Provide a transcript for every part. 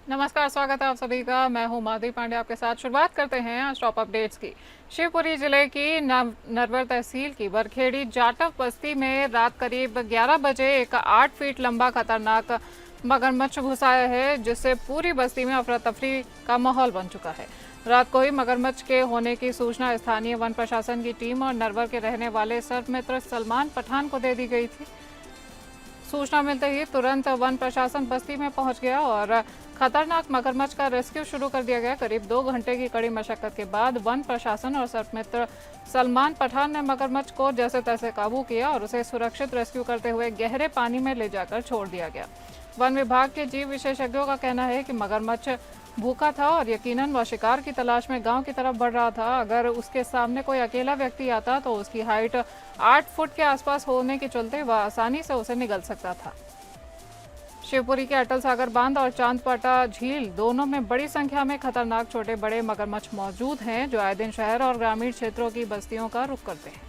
नमस्कार, स्वागत है आप सभी का। मैं हूं माधवी पांडे आपके साथ। शुरुआत करते हैं आज टॉप अपडेट्स की। शिवपुरी जिले की नरवर तहसील की बरखेड़ी जाटव बस्ती में रात करीब 11 बजे एक 8 फीट लंबा खतरनाक मगरमच्छ घुस आया है, जिससे पूरी बस्ती में अफरा तफरी का माहौल बन चुका है। रात को ही मगरमच्छ के होने की सूचना स्थानीय वन प्रशासन की टीम और नरवर के रहने वाले सर्पमित्र सलमान पठान को दे दी गई थी। सूचना मिलते ही तुरंत वन प्रशासन बस्ती में पहुंच गया और खतरनाक मगरमच्छ का रेस्क्यू शुरू कर दिया गया। करीब 2 घंटे की कड़ी मशक्कत के बाद वन प्रशासन और सर्पमित्र सलमान पठान ने मगरमच्छ को जैसे तैसे काबू किया और उसे सुरक्षित रेस्क्यू करते हुए गहरे पानी में ले जाकर छोड़ दिया गया। वन विभाग के जीव विशेषज्ञों का कहना है कि मगरमच्छ भूखा था और यकीनन वह शिकार की तलाश में गांव की तरफ बढ़ रहा था। अगर उसके सामने कोई अकेला व्यक्ति आता तो उसकी हाइट 8 फुट के आसपास होने के चलते वह आसानी से उसे निगल सकता था। शिवपुरी के अटल सागर बांध और चांदपाटा झील दोनों में बड़ी संख्या में खतरनाक छोटे बड़े मगरमच्छ मौजूद हैं, जो आए दिन शहर और ग्रामीण क्षेत्रों की बस्तियों का रुख करते हैं।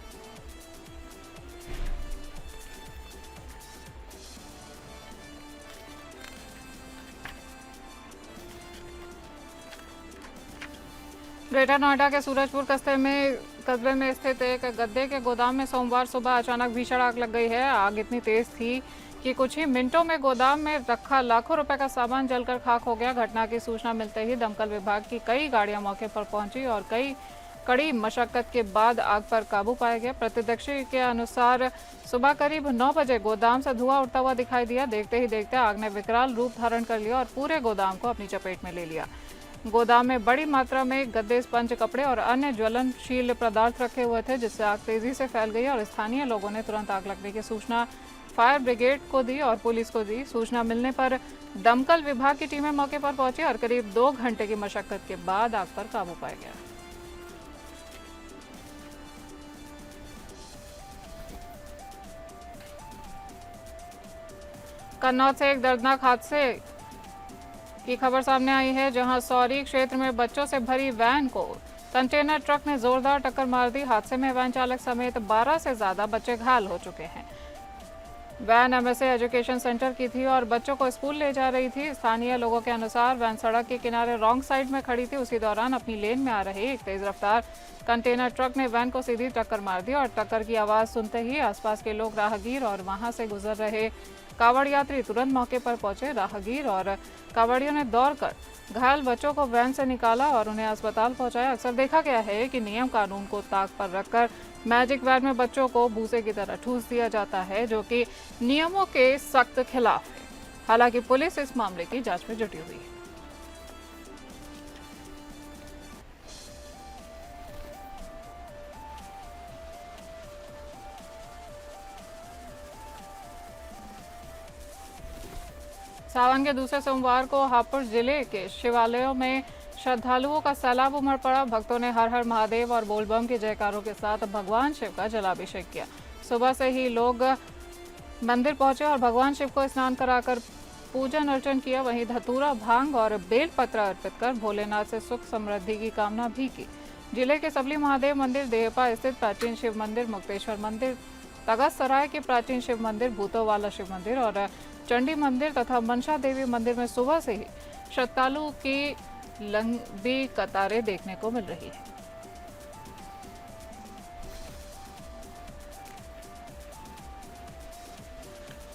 ग्रेटर नोएडा के सूरजपुर कस्बे में स्थित एक गद्दे के गोदाम में सोमवार सुबह अचानक भीषण आग लग गई है। आग इतनी तेज थी कि कुछ ही मिनटों में गोदाम में रखा लाखों रुपए का सामान जलकर खाक हो गया। घटना की सूचना मिलते ही दमकल विभाग की कई गाड़ियां मौके पर पहुंची और कड़ी मशक्कत के बाद आग पर काबू पाया गया। प्रत्यक्षदर्शी के अनुसार सुबह करीब 9 बजे गोदाम से धुआं उठता हुआ दिखाई दिया। देखते ही देखते आग ने विकराल रूप धारण कर लिया और पूरे गोदाम को अपनी चपेट में ले लिया। गोदाम में बड़ी मात्रा में गद्दे, स्पंज, कपड़े और अन्य ज्वलनशील पदार्थ रखे हुए थे, जिससे आग तेजी से फैल गई और स्थानीय लोगों ने तुरंत आग लगने की सूचना फायर ब्रिगेड को दी और पुलिस को दी। सूचना मिलने पर दमकल विभाग की टीमें मौके पर पहुंची और करीब 2 घंटे की मशक्कत के बाद आग पर काबू पाया गया। कन्नौज से एक दर्दनाक हादसे की खबर सामने आई है, जहां सौरी क्षेत्र में बच्चों से भरी वैन को कंटेनर ट्रक ने जोरदार टक्कर मार दी। हादसे में वैन चालक समेत 12 से ज्यादा बच्चे घायल हो चुके हैं। वैन एमएसए एजुकेशन सेंटर की थी और बच्चों को स्कूल ले जा रही थी। स्थानीय लोगों के अनुसार वैन सड़क के किनारे रॉन्ग साइड में खड़ी थी। उसी दौरान अपनी लेन में आ रही एक तेज रफ्तार कंटेनर ट्रक ने वैन को सीधी टक्कर मार दी और टक्कर की आवाज सुनते ही आसपास के लोग, राहगीर और वहां से गुजर रहे कावड़ यात्री तुरंत मौके पर पहुंचे। राहगीर और कावड़ियों ने दौड़कर घायल बच्चों को वैन से निकाला और उन्हें अस्पताल पहुंचाया। अक्सर देखा गया है कि नियम कानून को ताक पर रखकर मैजिक वैन में बच्चों को भूसे की तरह ठूस दिया जाता है, जो कि नियमों के सख्त खिलाफ है। हालांकि पुलिस इस मामले की जांच में जुटी हुई है। सावन के दूसरे सोमवार को हापुड़ जिले के शिवालयों में श्रद्धालुओं का सैलाब उमड़ पड़ा। भक्तों ने हर हर महादेव और बोलबम के जयकारों के साथ भगवान शिव का जलाभिषेक किया। सुबह से ही लोग मंदिर पहुंचे और भगवान शिव को स्नान कराकर पूजन अर्चन किया। वहीं धतूरा, भांग और बेल पत्र अर्पित कर भोलेनाथ से सुख समृद्धि की कामना भी की। जिले के सबली महादेव मंदिर, देहपा स्थित प्राचीन शिव मंदिर, मुक्तेश्वर मंदिर, तगत सराय के प्राचीन शिव मंदिर, भूतोवाला शिव मंदिर और चंडी मंदिर तथा मनसा देवी मंदिर में सुबह से ही श्रद्धालु की लंबी कतारें देखने को मिल रही है।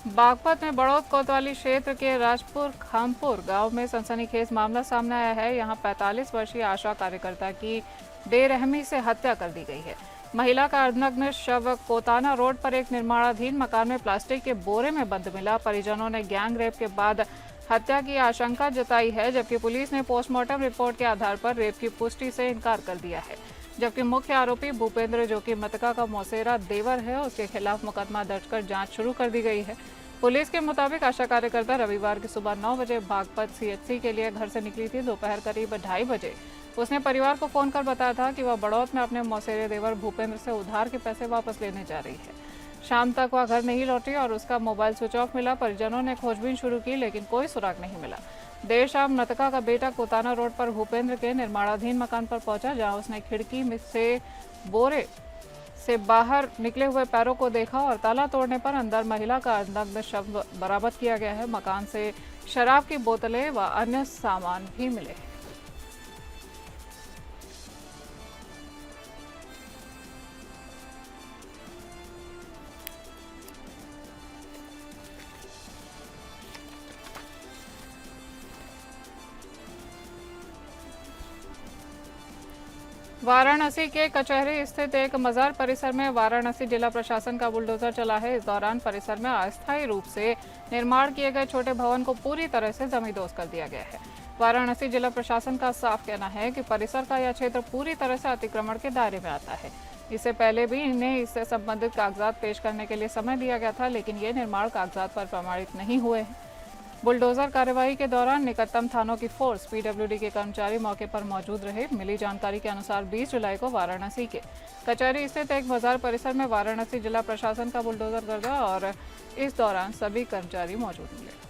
बागपत में बड़ौद कोतवाली क्षेत्र के राजपुर खामपुर गांव में सनसनीखेज मामला सामने आया है। यहां 45 वर्षीय आशा कार्यकर्ता की बेरहमी से हत्या कर दी गई है। महिला का अर्धनग्न शव कोताना रोड पर एक निर्माणाधीन मकान में प्लास्टिक के बोरे में बंद मिला। परिजनों ने गैंग रेप के बाद हत्या की आशंका जताई है, जबकि पुलिस ने पोस्टमार्टम रिपोर्ट के आधार पर रेप की पुष्टि से इनकार कर दिया है। जबकि मुख्य आरोपी भूपेंद्र, जो कि मृतका का मौसेरा देवर है, उसके खिलाफ मुकदमा दर्ज कर जांच शुरू कर दी गई है। पुलिस के मुताबिक आशा कार्यकर्ता रविवार की सुबह 9 बजे बागपत सीएचसी के लिए घर से निकली थी। दोपहर करीब 2:30 बजे उसने परिवार को फोन कर बताया था कि वह बड़ौद में अपने मौसेरे देवर भूपेंद्र से उधार के पैसे वापस लेने जा रही है। शाम तक वह घर नहीं लौटी और उसका मोबाइल स्विच ऑफ मिला। परिजनों ने खोजबीन शुरू की, लेकिन कोई सुराग नहीं मिला। देर शाम मृतका का बेटा कोताना रोड पर भूपेंद्र के निर्माणाधीन मकान पर पहुंचा, जहां उसने खिड़की में से बोरे से बाहर निकले हुए पैरों को देखा और ताला तोड़ने पर अंदर महिला का अर्धनग्न शव बरामद किया गया है। मकान से शराब की बोतलें व अन्य सामान भी मिले। वाराणसी के कचहरी स्थित एक मजार परिसर में वाराणसी जिला प्रशासन का बुलडोजर चला है। इस दौरान परिसर में अस्थायी रूप से निर्माण किए गए छोटे भवन को पूरी तरह से जमींदोज कर दिया गया है। वाराणसी जिला प्रशासन का साफ कहना है कि परिसर का यह क्षेत्र पूरी तरह से अतिक्रमण के दायरे में आता है। इससे पहले भी इन्हें इससे संबंधित कागजात पेश करने के लिए समय दिया गया था, लेकिन ये निर्माण कागजात पर प्रमाणित नहीं हुए हैं। बुलडोजर कार्यवाही के दौरान निकटतम थानों की फोर्स, पीडब्ल्यूडी के कर्मचारी मौके पर मौजूद रहे। मिली जानकारी के अनुसार 20 जुलाई को वाराणसी के कचहरी स्थित एक बाजार परिसर में वाराणसी जिला प्रशासन का बुलडोजर गर्दा और इस दौरान सभी कर्मचारी मौजूद मिले।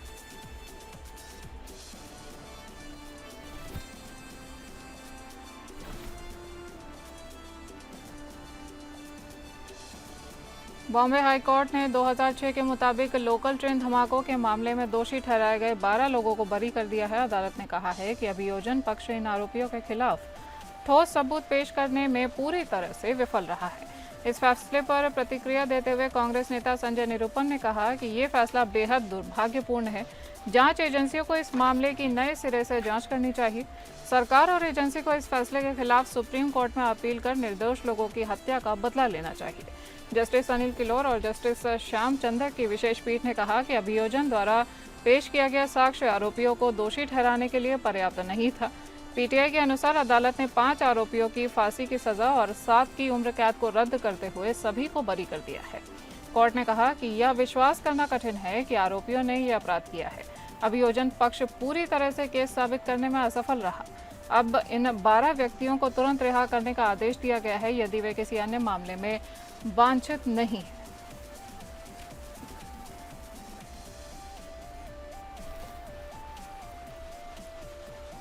बॉम्बे हाईकोर्ट ने 2006 के मुताबिक लोकल ट्रेन धमाकों के मामले में दोषी ठहराए गए 12 लोगों को बरी कर दिया है। अदालत ने कहा है कि अभियोजन पक्ष इन आरोपियों के खिलाफ ठोस सबूत पेश करने में पूरी तरह से विफल रहा है। इस फैसले पर प्रतिक्रिया देते हुए कांग्रेस नेता संजय निरुपम ने कहा कि ये फैसला बेहद दुर्भाग्यपूर्ण है। जांच एजेंसियों को इस मामले की नए सिरे से जांच करनी चाहिए। सरकार और एजेंसी को इस फैसले के खिलाफ सुप्रीम कोर्ट में अपील कर निर्दोष लोगों की हत्या का बदला लेना चाहिए। जस्टिस अनिल किलोर और जस्टिस श्याम चंद्र की विशेष पीठ ने कहा कि अभियोजन द्वारा पेश किया गया साक्ष्य आरोपियों को दोषी ठहराने के लिए पर्याप्त नहीं था। पीटीआई के अनुसार अदालत ने 5 आरोपियों की फांसी की सजा और 7 की उम्र कैद को रद्द करते हुए सभी को बरी कर दिया है। कोर्ट ने कहा कि यह विश्वास करना कठिन है कि आरोपियों ने यह अपराध किया है। अभियोजन पक्ष पूरी तरह से केस साबित करने में असफल रहा। अब इन 12 व्यक्तियों को तुरंत रिहा करने का आदेश दिया गया है यदि वे किसी अन्य मामले में वांछित नहीं।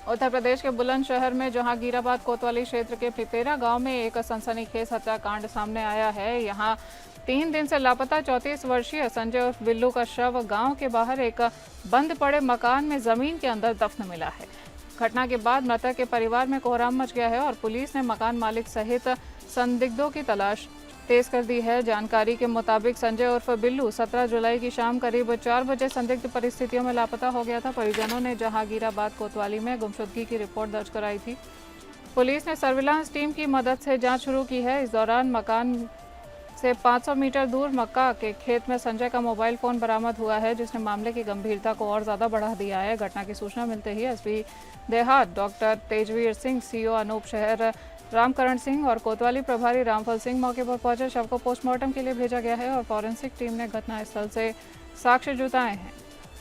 उत्तर प्रदेश के बुलंदशहर में जहांगीराबाद कोतवाली क्षेत्र के पिपेरा गांव में एक सनसनीखेज हत्याकांड सामने आया है। यहां 3 दिन से लापता 34 वर्षीय संजय उर्फ बिल्लू का शव गांव के बाहर एक बंद पड़े मकान में जमीन के अंदर दफन मिला है। घटना के बाद मृतक के परिवार में कोहराम मच गया है और पुलिस ने मकान मालिक सहित संदिग्धों की तलाश तेज कर दी है। जानकारी के मुताबिक संजय उर्फ बिल्लू 17 जुलाई की शाम करीब 4 बजे संदिग्ध परिस्थितियों में लापता हो गया था। परिजनों ने जहांगीराबाद कोतवाली में गुमशुदगी की रिपोर्ट दर्ज कराई थी। पुलिस ने सर्विलांस टीम की मदद से जांच शुरू की है। इस दौरान मकान से 500 मीटर दूर मक्का के खेत में संजय का मोबाइल फोन बरामद हुआ है, जिसने मामले की गंभीरता को और ज्यादा बढ़ा दिया है। घटना की सूचना मिलते ही एसपी देहात डॉक्टर तेजवीर सिंह, सीओ अनूप शहर रामकरण सिंह और कोतवाली प्रभारी रामफल सिंह मौके पर पहुंचे। शव को पोस्टमार्टम के लिए भेजा गया है और फॉरेंसिक टीम ने घटनास्थल से साक्ष्य जुटाए हैं।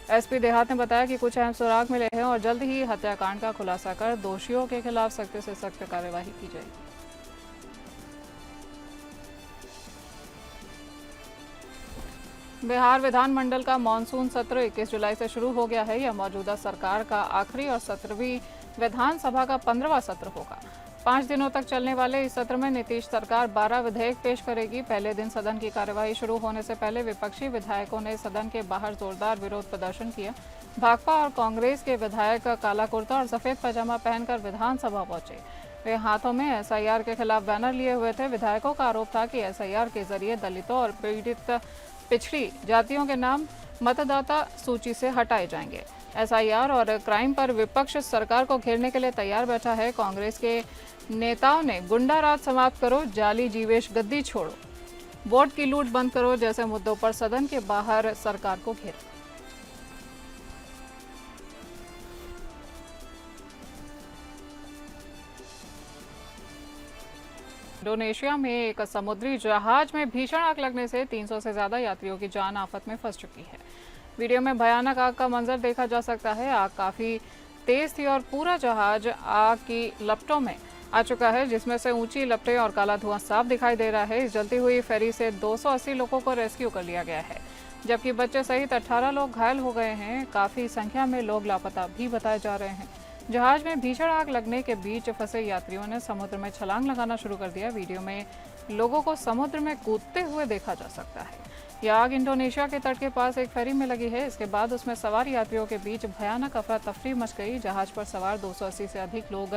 एसपी देहात ने बताया कि कुछ अहम सुराग मिले हैं और जल्द ही हत्याकांड का खुलासा कर दोषियों के खिलाफ सख्त से सख्त कार्यवाही की जाएगी। बिहार विधानमंडल का मानसून सत्र 21 जुलाई से शुरू हो गया है। यह मौजूदा सरकार का आखिरी और 17वीं विधानसभा का 15वां सत्र होगा। 5 दिनों तक चलने वाले इस सत्र में नीतीश सरकार 12 विधेयक पेश करेगी। पहले दिन सदन की कार्यवाही शुरू होने से पहले विपक्षी विधायकों ने सदन के बाहर जोरदार विरोध प्रदर्शन किया। भाकपा और कांग्रेस के विधायक काला कुर्ता और सफेद पैजामा पहनकर विधानसभा पहुंचे। वे हाथों में एसआईआर के खिलाफ बैनर लिए हुए थे। विधायकों का आरोप था कि एसआईआर के जरिए दलितों और पीड़ित पिछड़ी जातियों के नाम मतदाता सूची से हटाए जाएंगे। एसआईआर और क्राइम पर विपक्ष सरकार को घेरने के लिए तैयार बैठा है। कांग्रेस के नेताओं ने गुंडा राज समाप्त करो, जाली जीवेश गद्दी छोड़ो, वोट की लूट बंद करो जैसे मुद्दों पर सदन के बाहर सरकार को घेरा। इंडोनेशिया में एक समुद्री जहाज में भीषण आग लगने से 300 से ज्यादा यात्रियों की जान आफत में फंस चुकी है। वीडियो में भयानक आग का मंजर देखा जा सकता है। आग काफी तेज थी और पूरा जहाज आग की लपटों में आ चुका है, जिसमें से ऊंची लपटें और काला धुआं साफ दिखाई दे रहा है। इस जलती हुई फेरी से 280 लोगों को रेस्क्यू कर लिया गया है, जबकि बच्चे सहित 18 लोग घायल हो गए हैं। काफी संख्या में लोग लापता भी बताए जा रहे हैं। जहाज में भीषण आग लगने के बीच फंसे यात्रियों ने समुद्र में छलांग लगाना शुरू कर दिया। वीडियो में लोगों को समुद्र में कूदते हुए देखा जा सकता है। यह आग इंडोनेशिया के तट के पास एक फेरी में लगी है। इसके बाद उसमें सवार यात्रियों के बीच भयानक अफरा तफरी मच गई। जहाज पर सवार 280 से अधिक लोग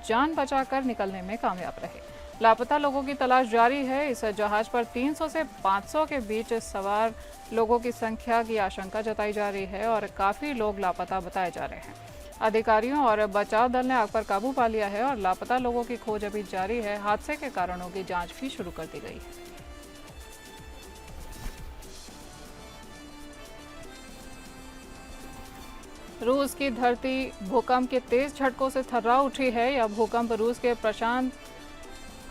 जान बचाकर निकलने में कामयाब रहे। लापता लोगों की तलाश जारी है। इस जहाज पर 300 से 500 के बीच सवार लोगों की संख्या की आशंका जताई जा रही है और काफ़ी लोग लापता बताए जा रहे हैं। अधिकारियों और बचाव दल ने आग पर काबू पा लिया है और लापता लोगों की खोज अभी जारी है। हादसे के कारणों की जांच भी शुरू कर दी गई है। रूस की धरती भूकंप के तेज झटकों से थर्रा उठी है। यह भूकंप रूस के प्रशांत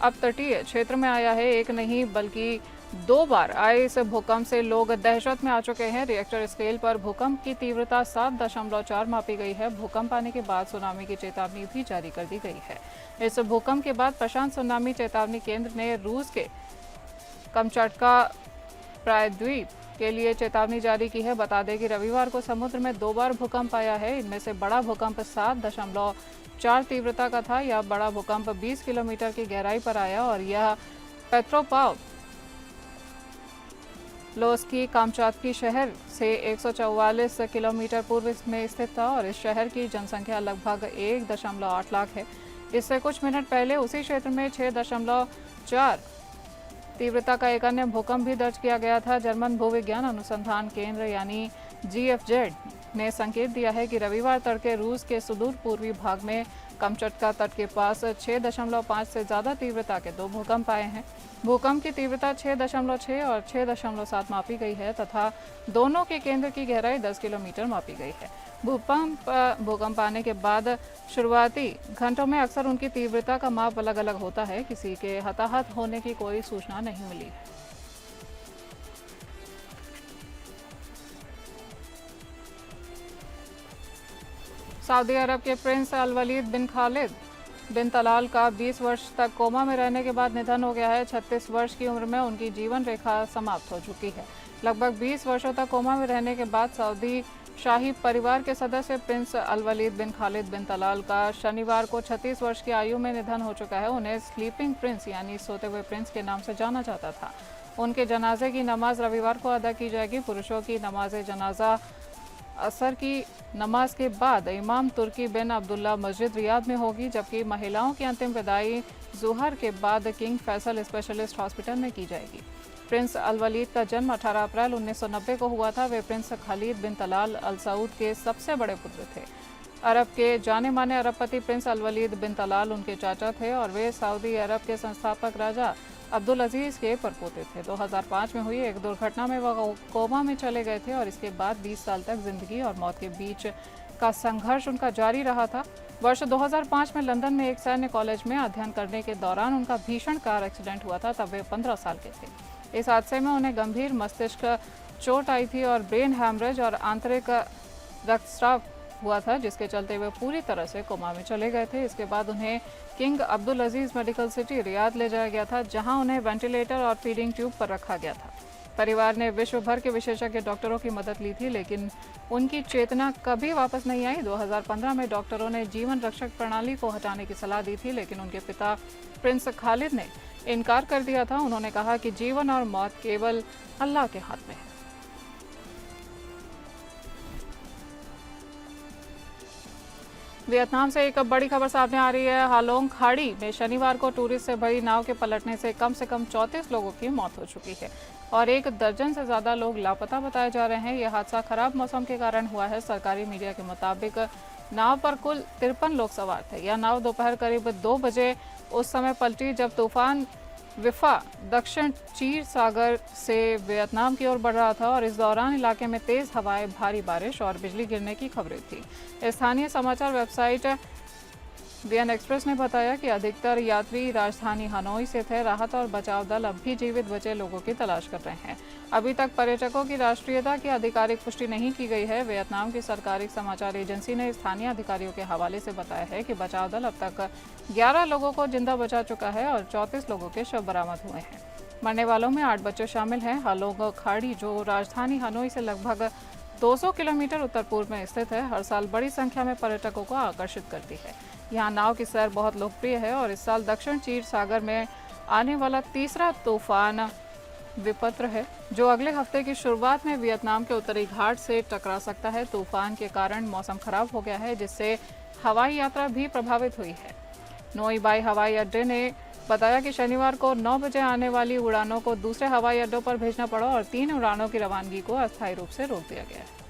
अपतटीय क्षेत्र में आया है। एक नहीं बल्कि 2 बार आए इस भूकंप से लोग दहशत में आ चुके हैं। रिएक्टर स्केल पर भूकंप की तीव्रता 7.4 मापी गई है। भूकंप आने के बाद सुनामी की चेतावनी भी जारी कर दी गई है। इस भूकंप के बाद प्रशांत सुनामी चेतावनी केंद्र ने रूस के कमचटका प्रायद्वीप के लिए चेतावनी जारी की है। बता दें कि रविवार को समुद्र में 2 बार भूकंप आया है। इनमें से बड़ा भूकंप 7.4 तीव्रता का था। यह बड़ा भूकंप 20 किलोमीटर की गहराई पर आया और यह पेट्रोपाव लोस्की कामचातकी शहर से 144 किलोमीटर पूर्व में स्थित था और इस शहर की जनसंख्या लगभग 1.8 लाख है। इससे कुछ मिनट पहले उसी क्षेत्र में 6.4 तीव्रता का एक अन्य भूकंप भी दर्ज किया गया था। जर्मन भूविज्ञान अनुसंधान केंद्र यानी GFZ ने संकेत दिया है कि रविवार तड़के रूस के सुदूर पूर्वी भाग में कमचटका तट के पास 6.5 से ज़्यादा तीव्रता के 2 भूकंप आए हैं। भूकंप की तीव्रता 6.6 और 6.7 मापी गई है तथा दोनों के केंद्र की गहराई 10 किलोमीटर मापी गई है। भूकंप आने के बाद शुरुआती घंटों में अक्सर उनकी तीव्रता का माप अलग अलग होता है। किसी के हताहत होने की कोई सूचना नहीं मिली है। सऊदी अरब के प्रिंस अल वलीद बिन खालिद बिन तलाल का 20 वर्ष तक कोमा में रहने के बाद निधन हो गया है। 36 वर्ष की उम्र में उनकी जीवन रेखा समाप्त हो चुकी है। लगभग 20 वर्षों तक कोमा में रहने के बाद सऊदी शाही परिवार के सदस्य प्रिंस अल वलीद बिन खालिद बिन तलाल का शनिवार को 36 वर्ष की आयु में निधन हो चुका है। उन्हें स्लीपिंग प्रिंस यानी सोते हुए प्रिंस के नाम से जाना जाता था। उनके जनाजे की नमाज रविवार को अदा की जाएगी। पुरुषों की नमाज जनाजा असर की नमाज के बाद इमाम तुर्की बिन अब्दुल्ला मस्जिद रियाद में होगी, जबकि महिलाओं की अंतिम विदाई जुहर के बाद किंग फैसल स्पेशलिस्ट हॉस्पिटल में की जाएगी। प्रिंस अल वलीद का जन्म 18 अप्रैल 1990 को हुआ था। वे प्रिंस खालिद बिन तलाल अल सऊद के सबसे बड़े पुत्र थे। अरब के जाने माने अरबपति प्रिंस अल वलीद बिन तलाल उनके चाचा थे और वे सऊदी अरब के संस्थापक राजा अब्दुल अजीज़ के परपोते थे। 2005 में हुई एक दुर्घटना में वह कोमा में चले गए थे और इसके बाद 20 साल तक जिंदगी और मौत के बीच का संघर्ष उनका जारी रहा था। वर्ष 2005 में लंदन में एक सैन्य कॉलेज में अध्ययन करने के दौरान उनका भीषण कार एक्सीडेंट हुआ था। तब वे 15 साल के थे। इस हादसे में उन्हें गंभीर मस्तिष्क चोट आई थी और ब्रेन हैमरेज और आंतरिक रक्तस्राव हुआ था, जिसके चलते वे पूरी तरह से कोमा में चले गए थे। इसके बाद उन्हें किंग अब्दुल अजीज़ मेडिकल सिटी रियाद ले जाया गया था, जहां उन्हें वेंटिलेटर और फीडिंग ट्यूब पर रखा गया था। परिवार ने विश्व भर के विशेषज्ञ डॉक्टरों की मदद ली थी, लेकिन उनकी चेतना कभी वापस नहीं आई। 2015 में डॉक्टरों ने जीवन रक्षक प्रणाली को हटाने की सलाह दी थी, लेकिन उनके पिता प्रिंस खालिद ने इनकार कर दिया था। उन्होंने कहा कि जीवन और मौत केवल अल्लाह के हाथ में है। वियतनाम से एक बड़ी खबर सामने आ रही है। हालोंग खाड़ी में शनिवार को टूरिस्ट से भरी नाव के पलटने से कम 34 लोगों की मौत हो चुकी है और 1 दर्जन से ज़्यादा लोग लापता बताए जा रहे हैं। यह हादसा खराब मौसम के कारण हुआ है। सरकारी मीडिया के मुताबिक नाव पर कुल 53 लोग सवार थे। यह नाव दोपहर करीब 2 बजे उस समय पलटी जब तूफान विफा दक्षिण चीन सागर से वियतनाम की ओर बढ़ रहा था और इस दौरान इलाके में तेज हवाएं, भारी बारिश और बिजली गिरने की खबरें थी। स्थानीय समाचार वेबसाइट वीएन एक्सप्रेस ने बताया कि अधिकतर यात्री राजधानी हनोई से थे। राहत और बचाव दल अब भी जीवित बचे लोगों की तलाश कर रहे हैं। अभी तक पर्यटकों की राष्ट्रीयता की आधिकारिक पुष्टि नहीं की गई है। वियतनाम की सरकारी समाचार एजेंसी ने स्थानीय अधिकारियों के हवाले से बताया है कि बचाव दल अब तक 11 लोगों को जिंदा बचा चुका है और 34 लोगों के शव बरामद हुए हैं। मरने वालों में 8 बच्चे शामिल हैं। हालोंग खाड़ी, जो राजधानी हनोई से लगभग 200 किलोमीटर उत्तर पूर्व में स्थित है, हर साल बड़ी संख्या में पर्यटकों को आकर्षित करती है। यहाँ नाव की सैर बहुत लोकप्रिय है और इस साल दक्षिण चीन सागर में आने वाला तीसरा तूफान विपत्र है जो अगले हफ्ते की शुरुआत में वियतनाम के उत्तरी घाट से टकरा सकता है। तूफान के कारण मौसम खराब हो गया है, जिससे हवाई यात्रा भी प्रभावित हुई है। नोई बाई हवाई अड्डे ने बताया कि शनिवार को 9 बजे आने वाली उड़ानों को दूसरे हवाई अड्डों पर भेजना पड़ा और 3 उड़ानों की रवानगी को अस्थायी रूप से रोक दिया गया है।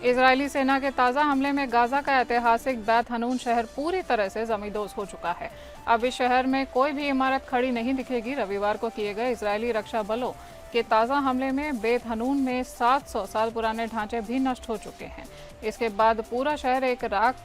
इजरायली सेना के ताज़ा हमले में गाजा का ऐतिहासिक बैत हनून शहर पूरी तरह से जमींदोज हो चुका है। अब इस शहर में कोई भी इमारत खड़ी नहीं दिखेगी। रविवार को किए गए इजरायली रक्षा बलों के ताज़ा हमले में बेत हनून में 700 साल पुराने ढांचे भी नष्ट हो चुके हैं। इसके बाद पूरा शहर एक राख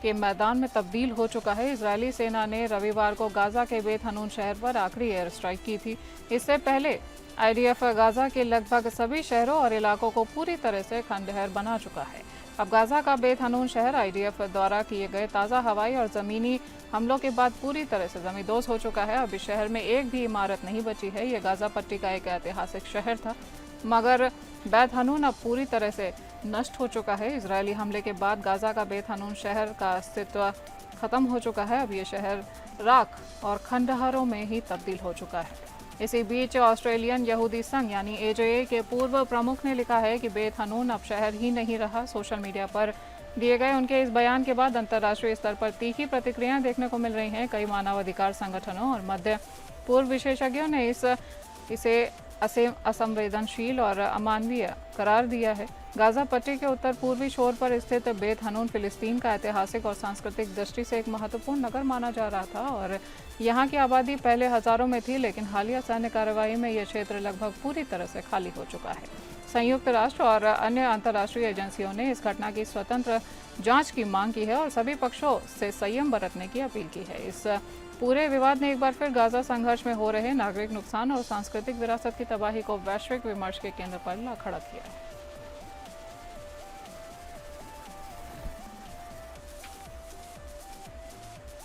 के मैदान में तब्दील हो चुका है। इजरायली सेना ने रविवार को गाजा के बेत हनून शहर पर आखिरी एयर स्ट्राइक की थी। इससे पहले आईडीएफ गाजा के लगभग सभी शहरों और इलाकों को पूरी तरह से खंडहर बना चुका है। अब गाजा का बेत हनून शहर आईडीएफ द्वारा किए गए ताज़ा हवाई और ज़मीनी हमलों के बाद पूरी तरह से जमींदोज हो चुका है। अब इस शहर में एक भी इमारत नहीं बची है। ये गाजा पट्टी का एक ऐतिहासिक शहर था, मगर बेत हनून अब पूरी तरह से नष्ट हो चुका है। इजरायली हमले के बाद गाजा का बेत हनून शहर का अस्तित्व खत्म हो चुका है। अब ये शहर राख और खंडहरों में ही तब्दील हो चुका है। इसी बीच ऑस्ट्रेलियन यहूदी संघ यानी एजेए के पूर्व प्रमुख ने लिखा है कि बेत हनून अब शहर ही नहीं रहा। सोशल मीडिया पर दिए गए उनके इस बयान के बाद अंतर्राष्ट्रीय स्तर पर तीखी प्रतिक्रियाएं देखने को मिल रही हैं। कई मानवाधिकार संगठनों और मध्य पूर्व विशेषज्ञों ने इसे असंवेदनशील और अमानवीय करार दिया है। गाजा पट्टी के उत्तर पूर्वी छोर पर स्थित बेत हनून फिलिस्तीन का ऐतिहासिक और सांस्कृतिक दृष्टि से एक महत्वपूर्ण नगर माना जा रहा था और यहाँ की आबादी पहले हजारों में थी, लेकिन हालिया सैन्य कार्रवाई में यह क्षेत्र लगभग पूरी तरह से खाली हो चुका है। संयुक्त राष्ट्र और अन्य अंतर्राष्ट्रीय एजेंसियों ने इस घटना की स्वतंत्र जांच की मांग की है और सभी पक्षों से संयम बरतने की अपील की है। इस पूरे विवाद ने एक बार फिर गाजा संघर्ष में हो रहे नागरिक नुकसान और सांस्कृतिक विरासत की तबाही को वैश्विक विमर्श के केंद्र पर ला खड़ा किया है।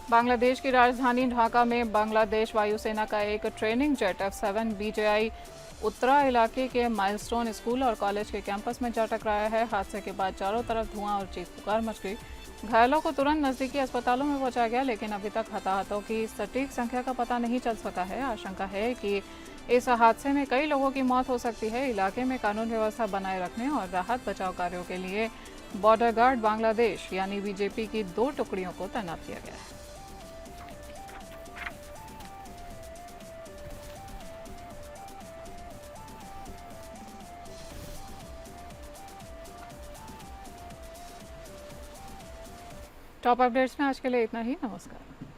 बांग्लादेश की राजधानी ढाका में बांग्लादेश वायुसेना का एक training jet F-7 BJI Uttara इलाके के माइलस्टोन स्कूल और कॉलेज के कैंपस में जा टकराया है। हादसे के बाद चारों तरफ धुआं और चीख पुकार मच गई। घायलों को तुरंत नजदीकी अस्पतालों में पहुंचाया गया, लेकिन अभी तक हताहतों की सटीक संख्या का पता नहीं चल सका है। आशंका है कि इस हादसे में कई लोगों की मौत हो सकती है। इलाके में कानून व्यवस्था बनाए रखने और राहत बचाव कार्यों के लिए बॉर्डर गार्ड बांग्लादेश यानी बीजेपी की 2 टुकड़ियों को तैनात किया गया है। टॉप अपडेट्स में आज के लिए इतना ही। नमस्कार।